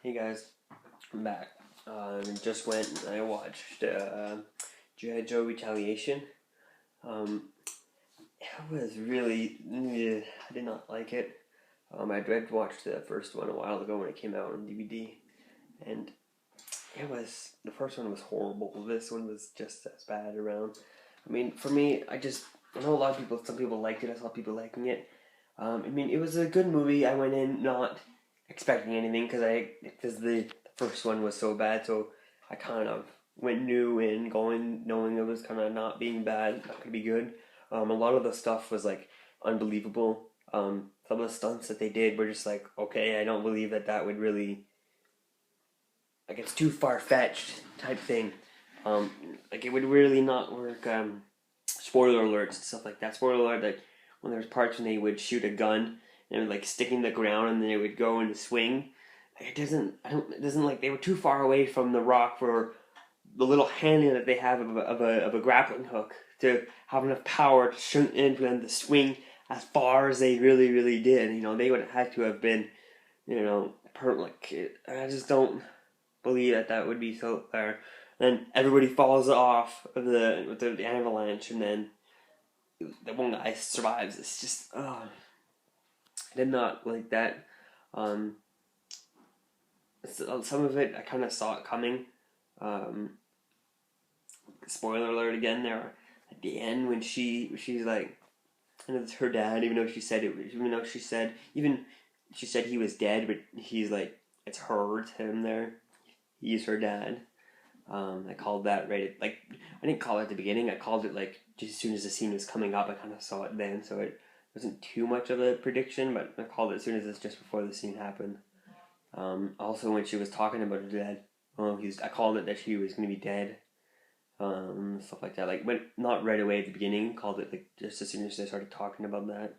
Hey guys, I'm back. Just went and I watched G.I. Joe Retaliation. Um, it was really, I did not like it. I'd watched the first one a while ago when it came out on DVD, and the first one was horrible. This one was just as bad around. I mean, for me, I know some people liked it, I saw people liking it. It was a good movie. I went in not expecting anything because the first one was so bad, so I kind of went new in going knowing it was kind of not being bad, not gonna be good. A lot of the stuff was like unbelievable. Some of the stunts that they did were just like, okay, I don't believe that would really, like, it's too far fetched type thing. Like it would really not work. Spoiler alerts and stuff like that. Spoiler alert, like when there's parts when they would shoot a gun and it would like stick in the ground and then it would go into swing. Like, it doesn't like they were too far away from the rock for the little handle that they have of a grappling hook to have enough power to shoot into them to swing as far as they really did. They would have had to have been, I just don't believe that would be so there. Then everybody falls off of the avalanche, and then the one guy survives. It's just, I did not like that. Some of it I kind of saw it coming. Spoiler alert again. There at the end when she's like, and it's her dad. Even she said he was dead, but he's like, it's him there. He's her dad. I called that right. Like, I didn't call it at the beginning. I called it like just as soon as the scene was coming up. I kind of saw it then, so it wasn't too much of a prediction. But I called it as soon as it's just before the scene happened. Also, when she was talking about her dad, I called it that she was going to be dead. Stuff like that. Like, when not right away at the beginning. Called it like just as soon as they started talking about that.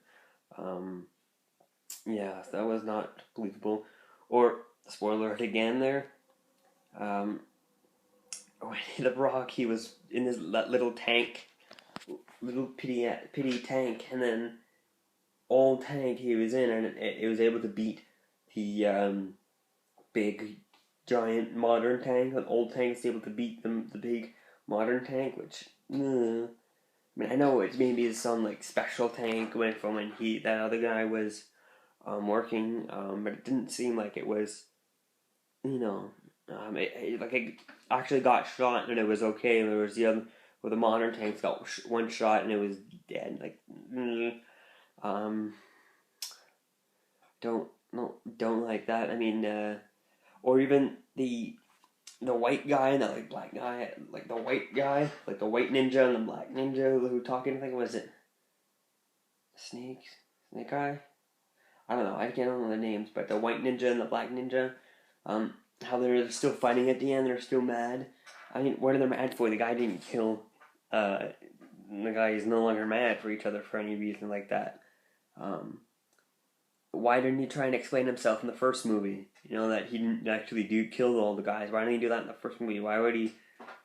Yeah, that was not believable. Or spoiler alert again there. When the Rock, he was in his little tank, little pity tank, and then old tank he was in, and it was able to beat the big giant modern tank. An old tank is able to beat the big modern tank, which I know it maybe some like special tank went from when that other guy was working, but it didn't seem like it was, it actually got shot and it was okay. And there was the other where the modern tanks got one shot and it was dead. Like, don't like that. Or even the white guy and the like black guy, like the white guy, like the white ninja and the black ninja who talking. I think was it Snake Eye. I don't know. I can't remember the names, but the white ninja and the black ninja. How they're still fighting at the end. They're still mad. What are they mad for? The guy didn't kill. The guy is no longer mad for each other for any reason like that. Why didn't he try and explain himself in the first movie? That he didn't actually kill all the guys. Why didn't he do that in the first movie? Why would he,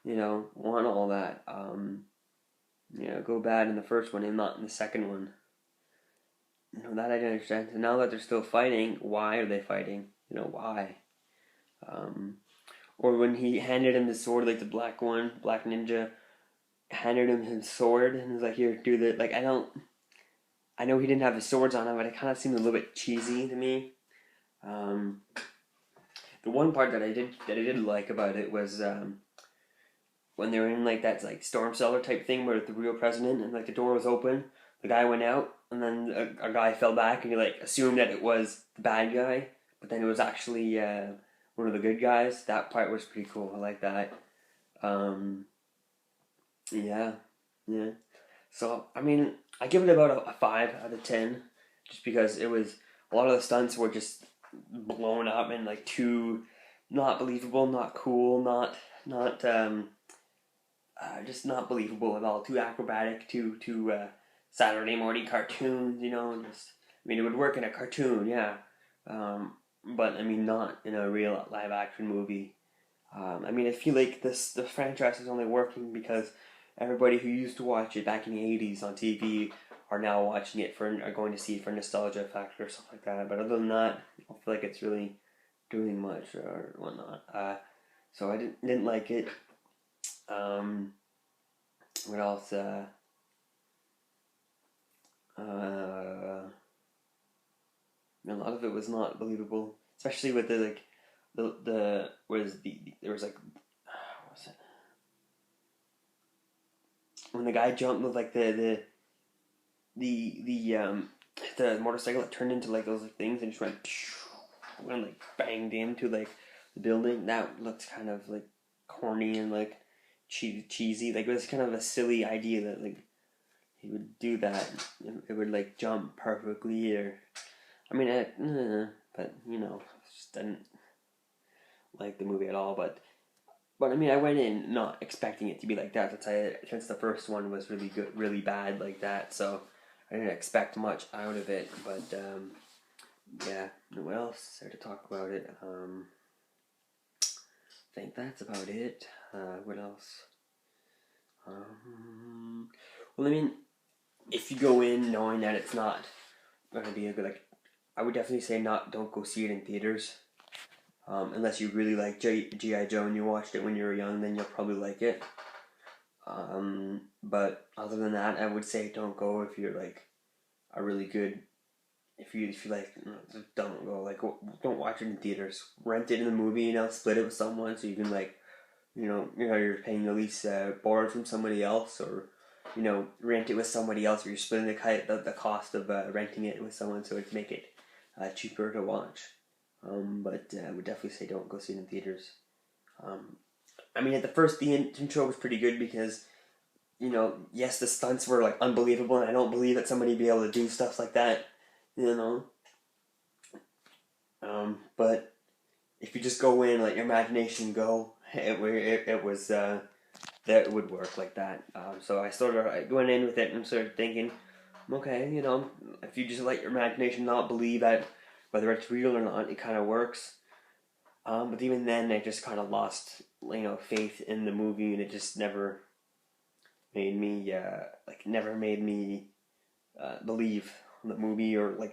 want all that? Go bad in the first one and not in the second one. That I didn't understand. So now that they're still fighting, why are they fighting? Why? Or when he handed him his sword, like the black ninja, handed him his sword and was like, "Here, do that." Like, I know he didn't have his swords on him, but it kind of seemed a little bit cheesy to me. The one part that I did like about it was when they were in like that like storm cellar type thing where the real president and like the door was open, the guy went out and then a guy fell back and you like assumed that it was the bad guy, but then it was actually one of the good guys. That part was pretty cool. I like that. Yeah. So I give it about a 5 out of 10, just because it was a lot of the stunts were just blown up and like too not believable, not cool, not just not believable at all. Too acrobatic, too Saturday morning cartoons. It would work in a cartoon, yeah. But not in a real live action movie. I feel like the franchise is only working because everybody who used to watch it back in the 80s on TV are now watching it are going to see it for nostalgia factor or stuff like that. But other than that, I feel like it's really doing much or whatnot. So I didn't like it. What else? A lot of it was not believable, especially with the like the was there was like what was it when the guy jumped with like the motorcycle that turned into like those like things and just went and like banged into like the building. That looked kind of like corny and like cheesy. Like it was kind of a silly idea that like he would do that. It would like jump perfectly, or I mean, but you know, just didn't like the movie at all. But I mean, I went in not expecting it to be like that. Since the first one was really good, really bad like that, so I didn't expect much out of it. But yeah, what else is there to talk about it? I think that's about it. What else? Well, I mean, if you go in knowing that it's not gonna be a good, like, I would definitely say don't go see it in theaters. Unless you really like G.I. Joe and you watched it when you were young, then you'll probably like it. But other than that, I would say don't go if you're like a really good. If you like, don't go. Like, don't watch it in theaters. Rent it in the movie. Split it with someone so you can like, you're paying at least borrow from somebody else, or rent it with somebody else, or you're splitting the cost of renting it with someone, so it'd make it cheaper to watch. But I would definitely say don't go see it in theaters. I mean, the intro was pretty good because, yes, the stunts were like unbelievable, and I don't believe that somebody would be able to do stuff like that, But if you just go in, let your imagination go, it was that it would work like that. So I went in with it and started thinking, okay, if you just let your imagination not believe that whether it's real or not, it kind of works. But even then, I just kind of lost, faith in the movie, and it just never made me, believe the movie, or like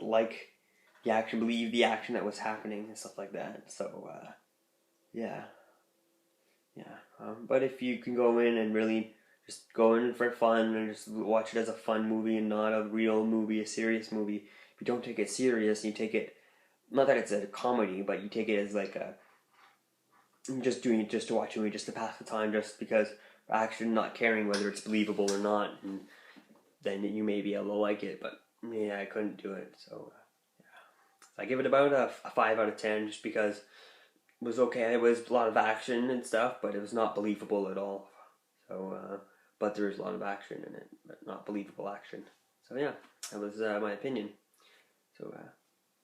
the action, believe the action that was happening and stuff like that. So, yeah, yeah. But if you can go in and really just go in for fun and just watch it as a fun movie and not a real movie, a serious movie, if you don't take it serious, you take it, not that it's a comedy, but you take it as like just doing it just to watch a movie, just to pass the time, just because actually not caring whether it's believable or not, and then you may be able to like it. But yeah, I couldn't do it, so I give it about a 5 out of 10, just because it was okay. It was a lot of action and stuff, but it was not believable at all. So, but there is a lot of action in it, but not believable action. So yeah, that was my opinion. So,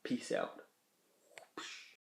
peace out.